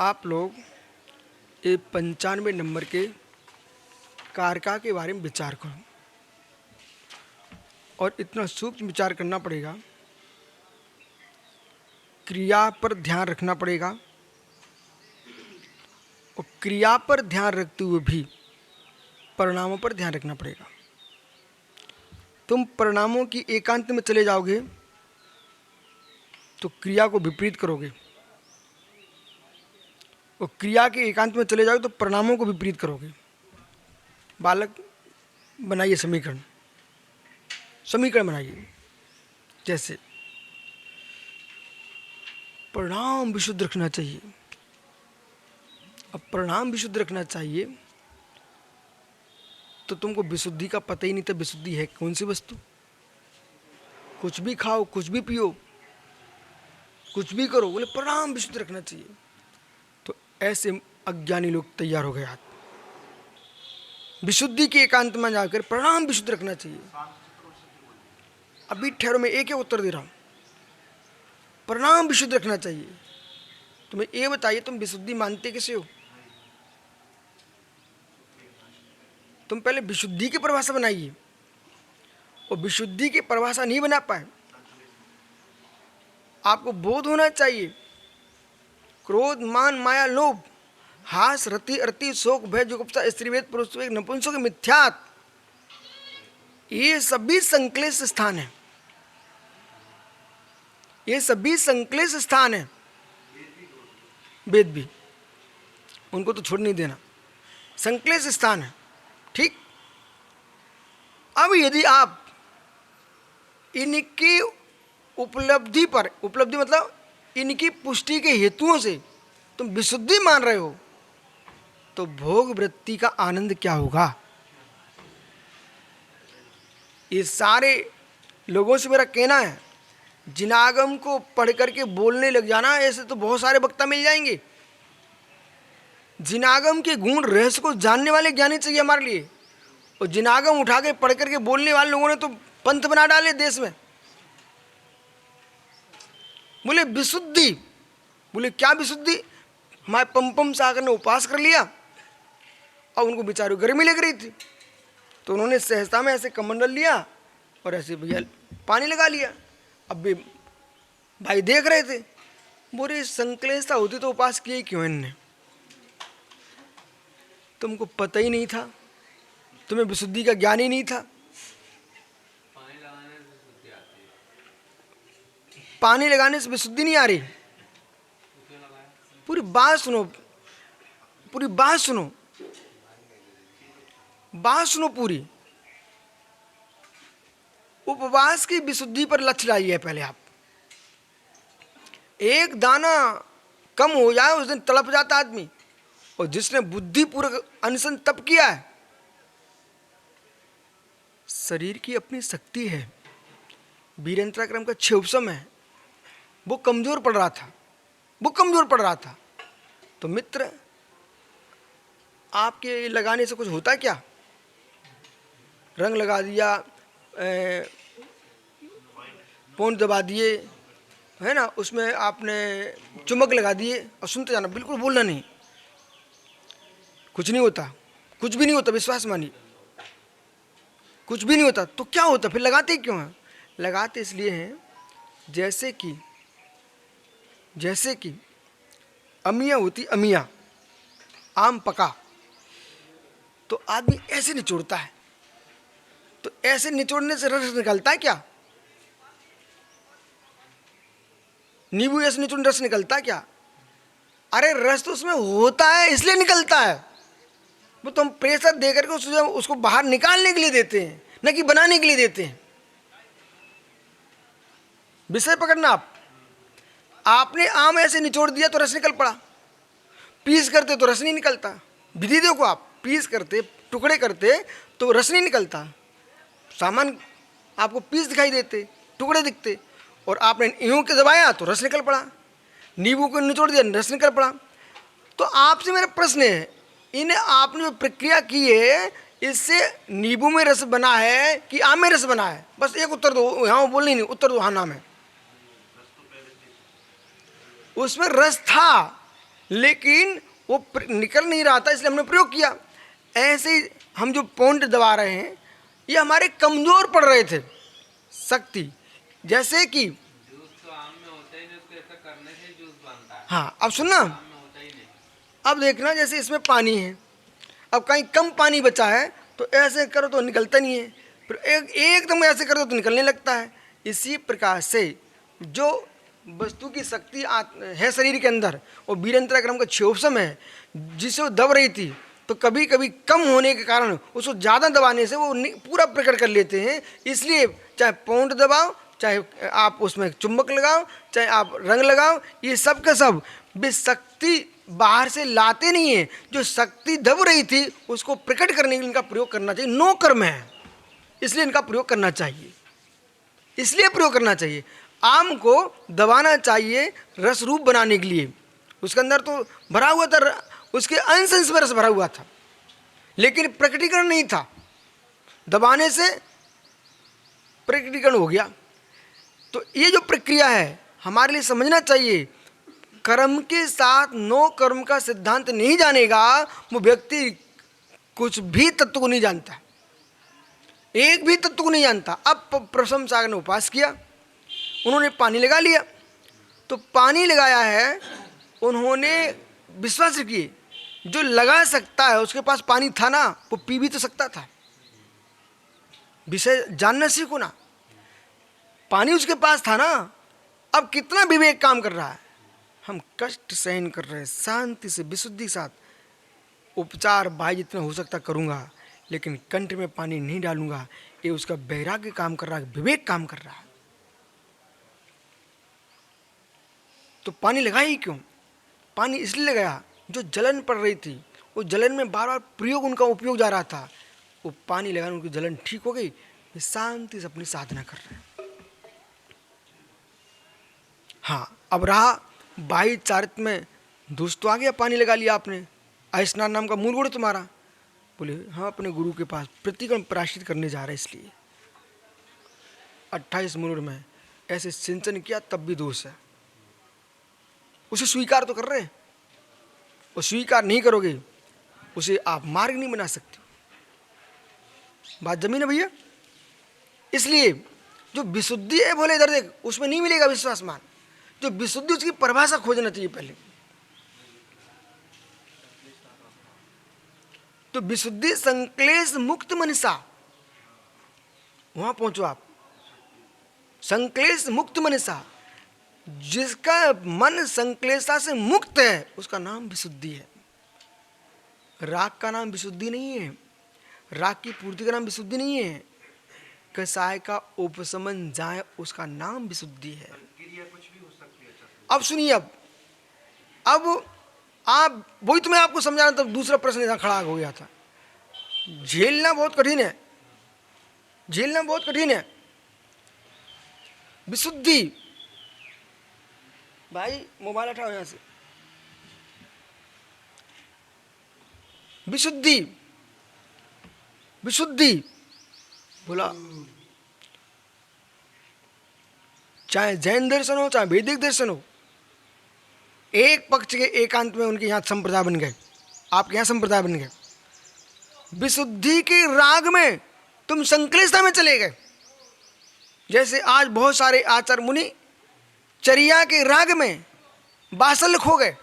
आप लोग ये 95 नंबर के कारका के बारे में विचार करो और इतना सूक्ष्म विचार करना पड़ेगा। क्रिया पर ध्यान रखना पड़ेगा और क्रिया पर ध्यान रखते हुए भी परिणामों पर ध्यान रखना पड़ेगा। तुम परिणामों की एकांत में चले जाओगे तो क्रिया को विपरीत करोगे और क्रिया के एकांत में चले जाओगे तो परिणामों को विपरीत करोगे। बालक बनाइए समीकरण बनाइए। जैसे परिणाम विशुद्ध रखना चाहिए। अब परिणाम विशुद्ध रखना चाहिए तो तुमको विशुद्धि का पता ही नहीं था। विशुद्धि है कौन सी वस्तु? कुछ भी खाओ, कुछ भी पियो, कुछ भी करो, बोले परिणाम विशुद्ध रखना चाहिए। तो ऐसे अज्ञानी लोग तैयार हो गए। आज विशुद्धि के एकांत में जाकर परिणाम विशुद्ध रखना चाहिए। अभी ठहरो, मैं एक उत्तर दे रहा हूं। परिणाम विशुद्ध रखना चाहिए। तुम्हें ये बताइए, तुम विशुद्धि मानते कैसे हो? तुम पहले विशुद्धि की परिभाषा बनाइए और विशुद्धि की परिभाषा नहीं बना पाए, आपको बोध होना चाहिए। क्रोध, मान, माया, लोभ, हास, रति, अरति, शोक, भय, जुगुप्सा, स्त्रीवेद, पुरुष विवेक, नपुंसक, मिथ्यात्व, ये सभी संक्लेश स्थान है। ये सभी संक्लेश स्थान है। वेद भी, उनको तो छोड़ नहीं देना। संक्लेश स्थान है, ठीक। अब यदि आप इनकी उपलब्धि पर, उपलब्धि मतलब इनकी पुष्टि के हेतुओं से तुम विशुद्धि मान रहे हो, तो भोग वृत्ति का आनंद क्या होगा? ये सारे लोगों से मेरा कहना है, जिनागम को पढ़ करके बोलने लग जाना। ऐसे तो बहुत सारे वक्ता मिल जाएंगे। जिनागम के गुण रहस्य को जानने वाले ज्ञानी चाहिए हमारे लिए। और जिनागम उठा के पढ़ करके बोलने वाले लोगों ने तो पंथ बना डाले देश में। बोले विशुद्धि, बोले क्या विशुद्धि? हमारे पंपम सागर ने उपास कर लिया और उनको बेचारों गर्मी लग रही थी, तो उन्होंने सहजता में ऐसे कमंडल लिया और ऐसे भैया पानी लगा लिया। अब भी भाई देख रहे थे, बोले संक्लेशता होती तो उपास किए क्यों इनने? तुमको पता ही नहीं था, तुम्हें विशुद्धि का ज्ञान ही नहीं था। पानी लगाने से विशुद्धि नहीं आ रही। पूरी बात सुनो, पूरी बात सुनो, बात सुनो पूरी। उपवास की विशुद्धि पर लक्ष्य लाइए पहले आप। एक दाना कम हो जाए उस दिन तड़प जाता आदमी। और जिसने बुद्धिपूर्वक अनशन तप किया है, शरीर की अपनी शक्ति है, वीरेंद्राक्रम का 6 उपशम है, वो कमजोर पड़ रहा था, वो कमजोर पड़ रहा था। तो मित्र, आपके लगाने से कुछ होता क्या? रंग लगा दिया, पौंड दबा दिए, है ना, उसमें आपने चुमक लगा दिए और सुनते जाना, बिल्कुल बोलना नहीं। कुछ नहीं होता, कुछ भी नहीं होता, विश्वास मानिए, कुछ भी नहीं होता। तो क्या होता फिर? लगाते क्यों हैं? लगाते इसलिए हैं जैसे कि अमिया होती, अमिया, आम पका तो आदमी ऐसे निचोड़ता है, तो ऐसे निचोड़ने से रस निकलता है क्या? नींबू ऐसे निचोड़ने रस निकलता है क्या? अरे रस तो उसमें होता है इसलिए निकलता है। वो तो हम प्रेशर दे करके उसको बाहर निकालने के लिए देते हैं, न कि बनाने के लिए देते हैं। विषय पकड़ना आप। आपने आम ऐसे निचोड़ दिया तो रस निकल पड़ा, पीस करते तो रस नहीं निकलता। विधि देखो आप, पीस करते, टुकड़े करते तो रस नहीं निकलता। सामान आपको पीस दिखाई देते, टुकड़े दिखते, और आपने यूं के दबाया तो रस निकल पड़ा। नींबू को निचोड़ दिया, रस निकल पड़ा। तो आपसे मेरा प्रश्न है, इन्हें आपने जो प्रक्रिया की है, इससे नींबू में रस बना है कि आम में रस बना है? बस एक उत्तर दो, यहाँ बोलनी नहीं, उत्तर दो हाँ नाम है। उसमें रस था, लेकिन वो निकल नहीं रहा था, इसलिए हमने प्रयोग किया। ऐसे ही हम जो पौंड दबा रहे हैं ये हमारे कमज़ोर पड़ रहे थे शक्ति, जैसे कि जूस तो आम में होता ही नहीं, उसको ऐसा करने से जूस बनता है। हाँ अब सुनना, आम में होता ही नहीं। अब देखना जैसे इसमें पानी है, अब कहीं कम पानी बचा है तो ऐसे करो तो निकलता नहीं है, फिर एकदम ऐसे करो तो निकलने लगता है। इसी प्रकार से जो वस्तु की शक्ति है शरीर के अंदर, वो वीरेंद्र क्रम का क्षोभसम है, जिसे वो दब रही थी, तो कभी कभी कम होने के कारण उसको ज़्यादा दबाने से वो पूरा प्रकट कर लेते हैं। इसलिए चाहे पौंड दबाओ, चाहे आप उसमें चुंबक लगाओ, चाहे आप रंग लगाओ, ये सब का सब वे शक्ति बाहर से लाते नहीं है। जो शक्ति दब रही थी उसको प्रकट करने के लिए इनका प्रयोग करना चाहिए। नो कर्म है, इसलिए इनका प्रयोग करना चाहिए, इसलिए प्रयोग करना चाहिए। आम को दबाना चाहिए रस रूप बनाने के लिए, उसके अंदर तो भरा हुआ था, उसके अंश अंश में रस भरा हुआ था, लेकिन प्रकटीकरण नहीं था। दबाने से प्रकटीकरण हो गया। तो ये जो प्रक्रिया है हमारे लिए समझना चाहिए। कर्म के साथ नो कर्म का सिद्धांत नहीं जानेगा वो व्यक्ति कुछ भी तत्व को नहीं जानता, एक भी तत्व को नहीं जानता। अब प्रथम सागर ने उपास किया, उन्होंने पानी लगा लिया, तो पानी लगाया है, उन्होंने विश्वास किए जो लगा सकता है उसके पास पानी था ना, वो पी भी तो सकता था। विषय जानना सीखो ना, पानी उसके पास था ना। अब कितना विवेक काम कर रहा है, हम कष्ट सहन कर रहे हैं शांति से विशुद्धि के साथ, उपचार भाई जितना हो सकता करूँगा, लेकिन कंठ में पानी नहीं डालूंगा। ये उसका वैराग्य काम कर रहा है, विवेक काम कर रहा है। तो पानी लगाया ही क्यों? पानी इसलिए लगाया जो जलन पड़ रही थी, वो जलन में बार बार प्रयोग उनका उपयोग जा रहा था, वो पानी लगाने उनकी जलन ठीक हो गई, वे शांति से अपनी साधना कर रहे हैं। हाँ अब रहा बाह्य चारित्र में दोष तो आ गया, पानी लगा लिया आपने, स्नान नाम का मूल गुण तुम्हारा। बोले हाँ अपने गुरु के पास प्रतिक्रम प्रायश्चित करने जा रहे, इसलिए 28 मूल में ऐसे सिंचन किया तब भी दोष है। उसे स्वीकार तो कर रहे हैं, और स्वीकार नहीं करोगे उसे आप मार्ग नहीं बना सकते। बात जमीन है भैया। इसलिए जो विशुद्धि है, बोले इधर देख, उसमें नहीं मिलेगा विश्वास मान। जो विशुद्धि उसकी परिभाषा खोजना चाहिए पहले। तो विशुद्धि संक्लेश मुक्त मनसा, वहां पहुंचो आप। संक्लेश मुक्त मनसा, जिसका मन संक्लेशता से मुक्त है उसका नाम विशुद्धि है। राग का नाम विशुद्धि नहीं है, राग की पूर्ति का नाम विशुद्धि नहीं है, कसाय का उपशमन जाए उसका नाम विशुद्धि है। अब सुनिए, अब आप वही तो मैं आपको समझाना, तब दूसरा प्रश्न यहां खड़ा हो गया था। झेलना बहुत कठिन है, झेलना बहुत कठिन है। विशुद्धि, भाई मोबाइल हटाओ यहां से। विशुद्धि, विशुद्धि बोला, चाहे जैन दर्शन हो चाहे वैदिक दर्शन हो, एक पक्ष के एकांत में उनके यहाँ संप्रदाय बन गए, आपके यहाँ संप्रदाय बन गए। विशुद्धि के राग में तुम संक्लिष्टता में चले गए। जैसे आज बहुत सारे आचार्य मुनि चर्या के राग में बासल खो गए,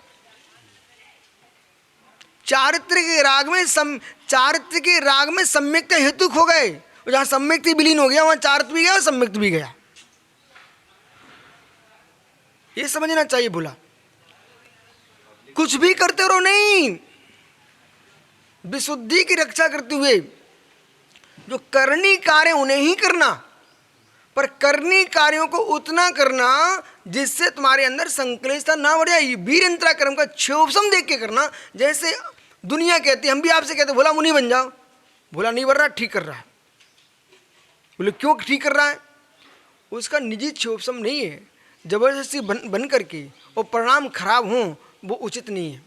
चारित्र के राग में चारित्र के राग में सम्यक्ता हेतु खो गए। जहां सम्यक्ति विलीन हो गया वहां चारित्र भी गया और सम्यक्त भी गया। ये समझना चाहिए। बोला कुछ भी करते रहो नहीं, विशुद्धि की रक्षा करते हुए जो करनी कार्य उन्हें ही करना, पर करनी कार्यों को उतना करना जिससे तुम्हारे अंदर संक्लेशता ना बढ़ जाए। वीरेंद्र कर्म का क्षोभसम देख के करना। जैसे दुनिया कहती है, हम भी आपसे कहते भोला मुनि बन जाओ, भोला नहीं बन रहा, ठीक कर रहा है। बोले क्यों ठीक कर रहा है? उसका निजी क्षोभसम नहीं है, जबरदस्ती बन करके और परिणाम खराब हों वो उचित नहीं है।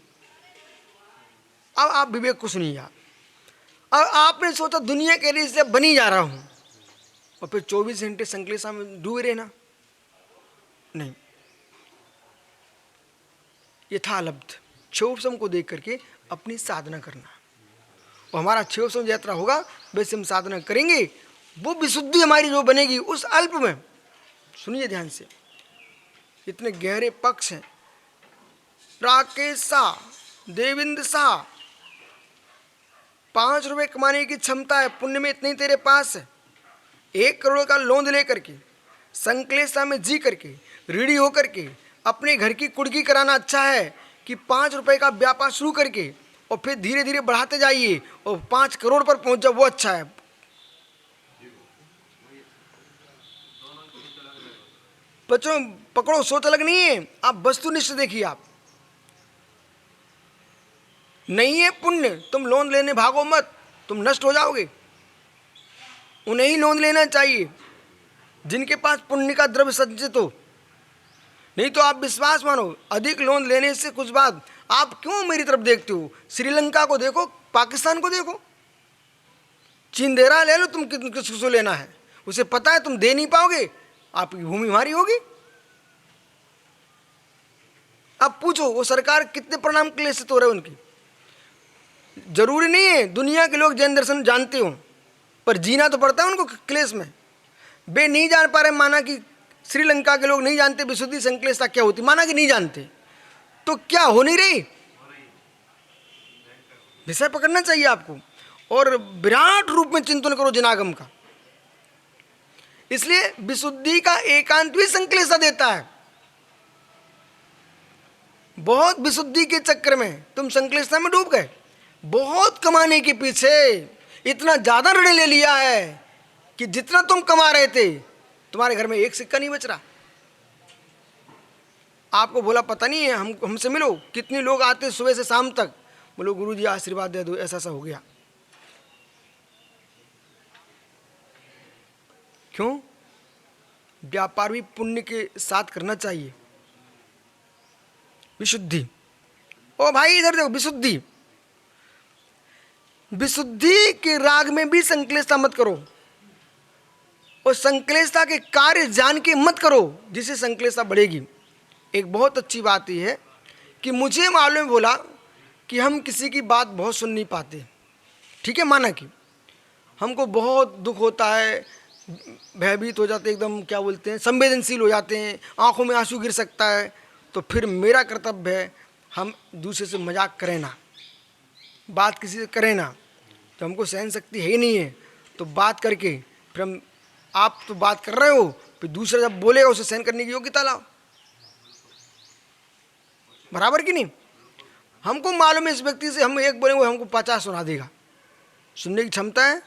अब आप विवेक को सुनिए। अब आपने सोचा दुनिया के लिए इसलिए बनी जा रहा हूं और फिर 24 घंटे संक्लेशा में डूबे रहना, नहीं, यथालब्ध क्षोभसम को देख करके अपनी साधना करना। और हमारा क्षोभसम यात्रा होगा, वैसे हम साधना करेंगे, वो विशुद्धि हमारी जो बनेगी उस अल्प में। सुनिए ध्यान से, इतने गहरे पक्ष हैं। राकेश शाह, देवेंद्र शाह, 5 रुपए कमाने की क्षमता है, पुण्य में इतनी तेरे पास है। 1 करोड़ का लोन लेकर के संकलेशता में जी करके ऋणी होकर के अपने घर की कुर्की कराना अच्छा है कि 5 रुपए का व्यापार शुरू करके और फिर धीरे धीरे बढ़ाते जाइए और 5 करोड़ पर पहुंच जाओ, वो अच्छा है। बच्चों पकड़ो, सोच अलग नहीं है, आप वस्तुनिष्ठ देखिए। आप नहीं है पुण्य, तुम लोन लेने भागो मत, तुम नष्ट हो जाओगे। उन्हें ही लोन लेना चाहिए जिनके पास पुण्य का द्रव्य संचित हो। नहीं तो आप विश्वास मानो, अधिक लोन लेने से कुछ बाद आप क्यों मेरी तरफ देखते हो? श्रीलंका को देखो, पाकिस्तान को देखो, चीन दे रहा, ले लो, तुम किसको लेना है? उसे पता है तुम दे नहीं पाओगे, आपकी भूमि हमारी होगी। अब पूछो वो सरकार कितने परिणाम क्लेशित हो रहे हैं उनकी। जरूरी नहीं है दुनिया के लोग जैन दर्शन जानते हो, पर जीना तो पड़ता है उनको क्लेश में। वे नहीं जान पा रहे, माना कि श्रीलंका के लोग नहीं जानते विशुद्धि संक्लेशता क्या होती, माना कि नहीं जानते, तो क्या हो नहीं रही? विषय पकड़ना चाहिए आपको और विराट रूप में चिंतन करो जिनागम का। इसलिए विशुद्धि का एकांत भी संक्लेशता देता है। बहुत विशुद्धि के चक्कर में तुम संक्लेशता में डूब गए, बहुत कमाने के पीछे इतना ज्यादा ऋण ले लिया है कि जितना तुम कमा रहे थे तुम्हारे घर में एक सिक्का नहीं बच रहा। आपको बोला पता नहीं है, हमसे मिलो, कितने लोग आते सुबह से शाम तक, बोलो गुरुजी आशीर्वाद दे दो, ऐसा ऐसा हो गया। क्यों? व्यापार भी पुण्य के साथ करना चाहिए। विशुद्धि, ओ भाई इधर देखो, विशुद्धि, विशुद्धि के राग में भी संक्लेशता मत करो और संक्लेशता के कार्य जान के मत करो जिससे संक्लेशता बढ़ेगी। एक बहुत अच्छी बात यह है कि मुझे मालूम बोला कि हम किसी की बात बहुत सुन नहीं पाते, ठीक है, माना कि हमको बहुत दुख होता है, भयभीत हो जाते, एकदम क्या बोलते हैं, संवेदनशील हो जाते हैं, आंखों में आंसू गिर सकता है, तो फिर मेरा कर्तव्य है हम दूसरे से मजाक करें ना, बात किसी से करें ना। तो हमको सहन शक्ति है ही नहीं है, तो बात करके फिर हम, आप तो बात कर रहे हो, फिर दूसरा जब बोलेगा उसे सहन करने की योग्यता लाओ। बराबर कि नहीं? हमको मालूम है इस व्यक्ति से हम एक बोलेंगे हमको 50 सुना देगा, सुनने की क्षमता है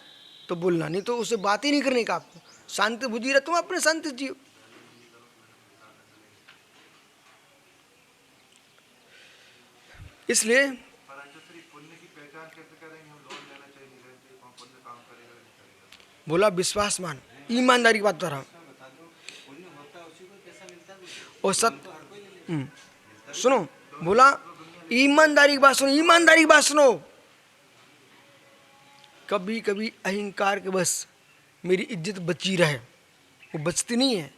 तो बोलना, नहीं तो उसे बात ही नहीं करने का। आपको शांति बुद्धि रहे, तुम अपने शांति जियो। इसलिए बोला विश्वास मान, ईमानदारी की बात कर रहा हूं। और सुनो, बोला ईमानदारी की बात सुनो, ईमानदारी की बात सुनो। कभी कभी अहंकार के बस मेरी इज्जत बची रहे, वो बचती नहीं है,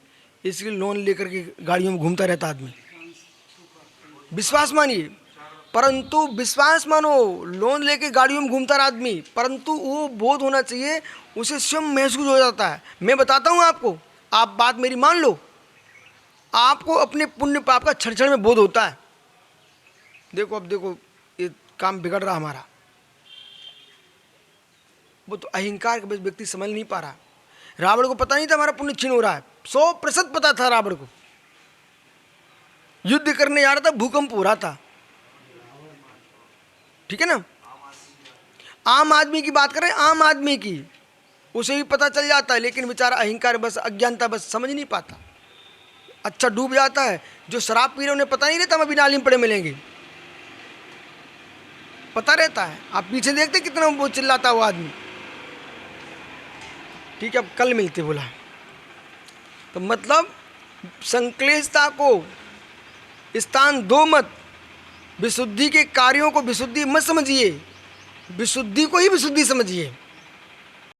इसलिए लोन लेकर के गाड़ियों में घूमता रहता आदमी। विश्वास मानिए, परंतु विश्वास मानो, लोन लेके गाड़ियों में घूमता रहा आदमी, परंतु वो बोध होना चाहिए, उसे स्वयं महसूस हो जाता है। मैं बताता हूँ आपको, आप बात मेरी मान लो, आपको अपने पुण्य पाप का क्षण क्षण में बोध होता है। देखो अब देखो ये काम बिगड़ रहा हमारा, वो तो अहंकार के बस व्यक्ति समझ नहीं पा रहा। रावण को पता नहीं था हमारा पुण्य क्षीण हो रहा है, 100% पता था रावण को। युद्ध करने जा रहा था, भूकंप हो रहा था, ठीक है ना। आम आदमी की बात करें, आम आदमी की, उसे भी पता चल जाता है, लेकिन बेचारा अहंकार बस, अज्ञानता बस समझ नहीं पाता, अच्छा डूब जाता है। जो शराब पी रहे उन्हें पता नहीं रहता हम अभी नाली में पड़े मिलेंगे, पता रहता है। आप पीछे देखते कितना वो चिल्लाता वो आदमी। ठीक है, अब कल मिलते बोला। तो मतलब संक्लेशता को स्थान दो मत, विशुद्धि के कार्यों को विशुद्धि मत समझिए, विशुद्धि को ही विशुद्धि समझिए।